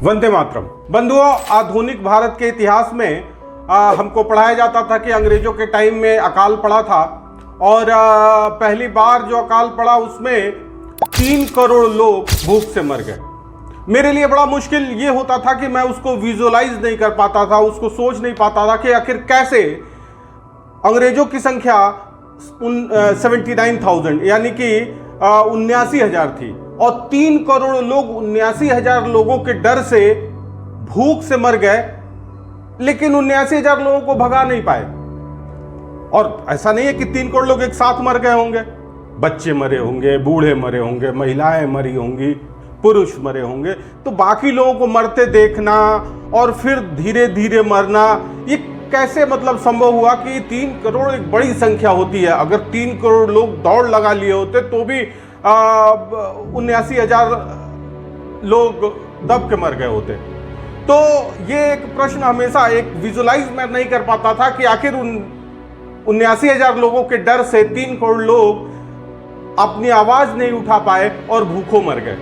वंदे मातरम। बंधुओं, आधुनिक भारत के इतिहास में हमको पढ़ाया जाता था कि अंग्रेजों के टाइम में अकाल पड़ा था और पहली बार जो अकाल पड़ा उसमें 3 करोड़ लोग भूख से मर गए। मेरे लिए बड़ा मुश्किल ये होता था कि मैं उसको विजुअलाइज नहीं कर पाता था, उसको सोच नहीं पाता था कि आखिर कैसे अंग्रेजों की संख्या 79,000 यानी कि 79,000 थी और 3 करोड़ लोग 79,000 लोगों के डर से भूख से मर गए, लेकिन 79,000 लोगों को भगा नहीं पाए। और ऐसा नहीं है कि 3 करोड़ लोग एक साथ मर गए होंगे, बच्चे मरे होंगे, बूढ़े मरे होंगे, महिलाएं मरी होंगी, पुरुष मरे होंगे। तो बाकी लोगों को मरते देखना और फिर धीरे धीरे मरना, ये कैसे मतलब संभव हुआ कि 3 करोड़ एक बड़ी संख्या होती है। अगर 3 करोड़ लोग दौड़ लगा लिए होते तो भी 79,000 लोग दब के मर गए होते। तो ये एक प्रश्न हमेशा एक विजुअलाइज मैं नहीं कर पाता था कि आखिर 79,000 लोगों के डर से 3 करोड़ लोग अपनी आवाज नहीं उठा पाए और भूखों मर गए।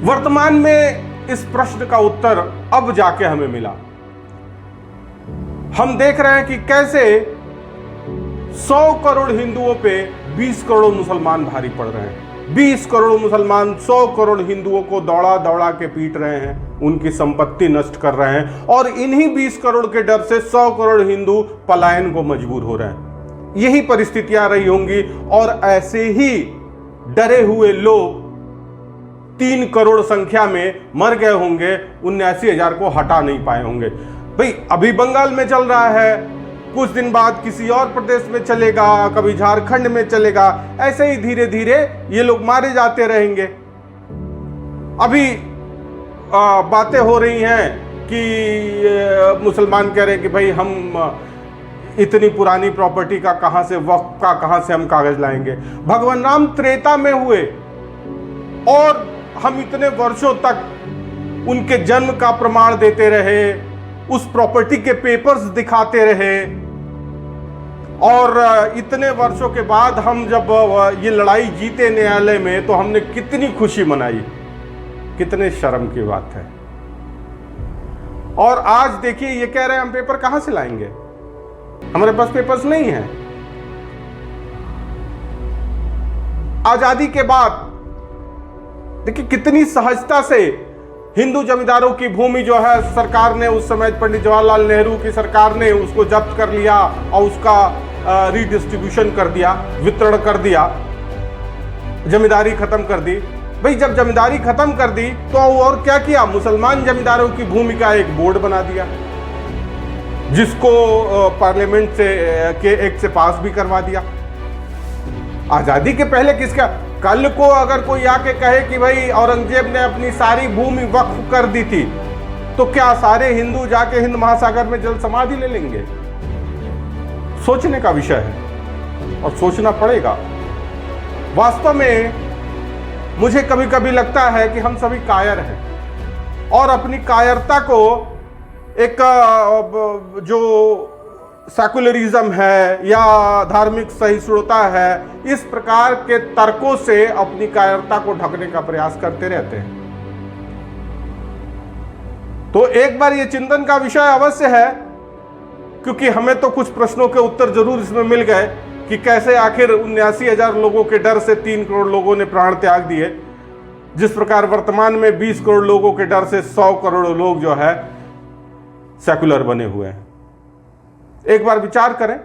वर्तमान में इस प्रश्न का उत्तर अब जाके हमें मिला। हम देख रहे हैं कि कैसे 100 करोड़ हिंदुओं पे 20 करोड़ मुसलमान भारी पड़ रहे हैं। 20 करोड़ मुसलमान 100 करोड़ हिंदुओं को दौड़ा दौड़ा के पीट रहे हैं, उनकी संपत्ति नष्ट कर रहे हैं और इन्हीं 20 करोड़ के डर से 100 करोड़ हिंदू पलायन को मजबूर हो रहे हैं। यही परिस्थितियां रही होंगी और ऐसे ही डरे हुए लोग 3 करोड़ संख्या में मर गए होंगे, 79,000 को हटा नहीं पाए होंगे। भाई अभी बंगाल में चल रहा है, कुछ दिन बाद किसी और प्रदेश में चलेगा, कभी झारखंड में चलेगा, ऐसे ही धीरे धीरे ये लोग मारे जाते रहेंगे। अभी बातें हो रही हैं कि मुसलमान कह रहे हैं कि भाई हम इतनी पुरानी प्रॉपर्टी का कहां से, वक्फ का कहां से हम कागज लाएंगे। भगवान राम त्रेता में हुए और हम इतने वर्षों तक उनके जन्म का प्रमाण देते रहे, उस प्रॉपर्टी के पेपर्स दिखाते रहे और इतने वर्षों के बाद हम जब ये लड़ाई जीते न्यायालय में तो हमने कितनी खुशी मनाई। कितने शर्म की बात है। और आज देखिए ये कह रहे हैं हम पेपर कहां से लाएंगे, हमारे पास पेपर्स नहीं है। आजादी के बाद देखिए कितनी सहजता से हिंदू जमींदारों की भूमि जो है सरकार ने, उस समय पंडित जवाहरलाल नेहरू की सरकार ने उसको जब्त कर लिया और उसका रीडिस्ट्रीब्यूशन कर दिया, वितरण कर दिया, जमींदारी खत्म कर दी। भाई जब जमींदारी खत्म कर दी तो और क्या किया, मुसलमान जमींदारों की भूमि का एक बोर्ड बना दिया जिसको पार्लियामेंट से के एक्ट से पास भी करवा दिया। आजादी के पहले किसका, कल को अगर कोई आके कहे कि भाई औरंगजेब ने अपनी सारी भूमि वक्फ कर दी थी तो क्या सारे हिंदू जाके हिंद महासागर में जल समाधि ले लेंगे? सोचने का विषय है और सोचना पड़ेगा। वास्तव में मुझे कभी कभी लगता है कि हम सभी कायर हैं और अपनी कायरता को एक जो सेकुलरिज्म है या धार्मिक सहिष्णुता है, इस प्रकार के तर्कों से अपनी कायरता को ढकने का प्रयास करते रहते हैं। तो एक बार ये चिंतन का विषय अवश्य है, क्योंकि हमें तो कुछ प्रश्नों के उत्तर जरूर इसमें मिल गए कि कैसे आखिर 79,000 लोगों के डर से 3 करोड़ लोगों ने प्राण त्याग दिए, जिस प्रकार वर्तमान में 20 करोड़ लोगों के डर से 100 करोड़ लोग जो है सेकुलर बने हुए हैं। एक बार विचार करें।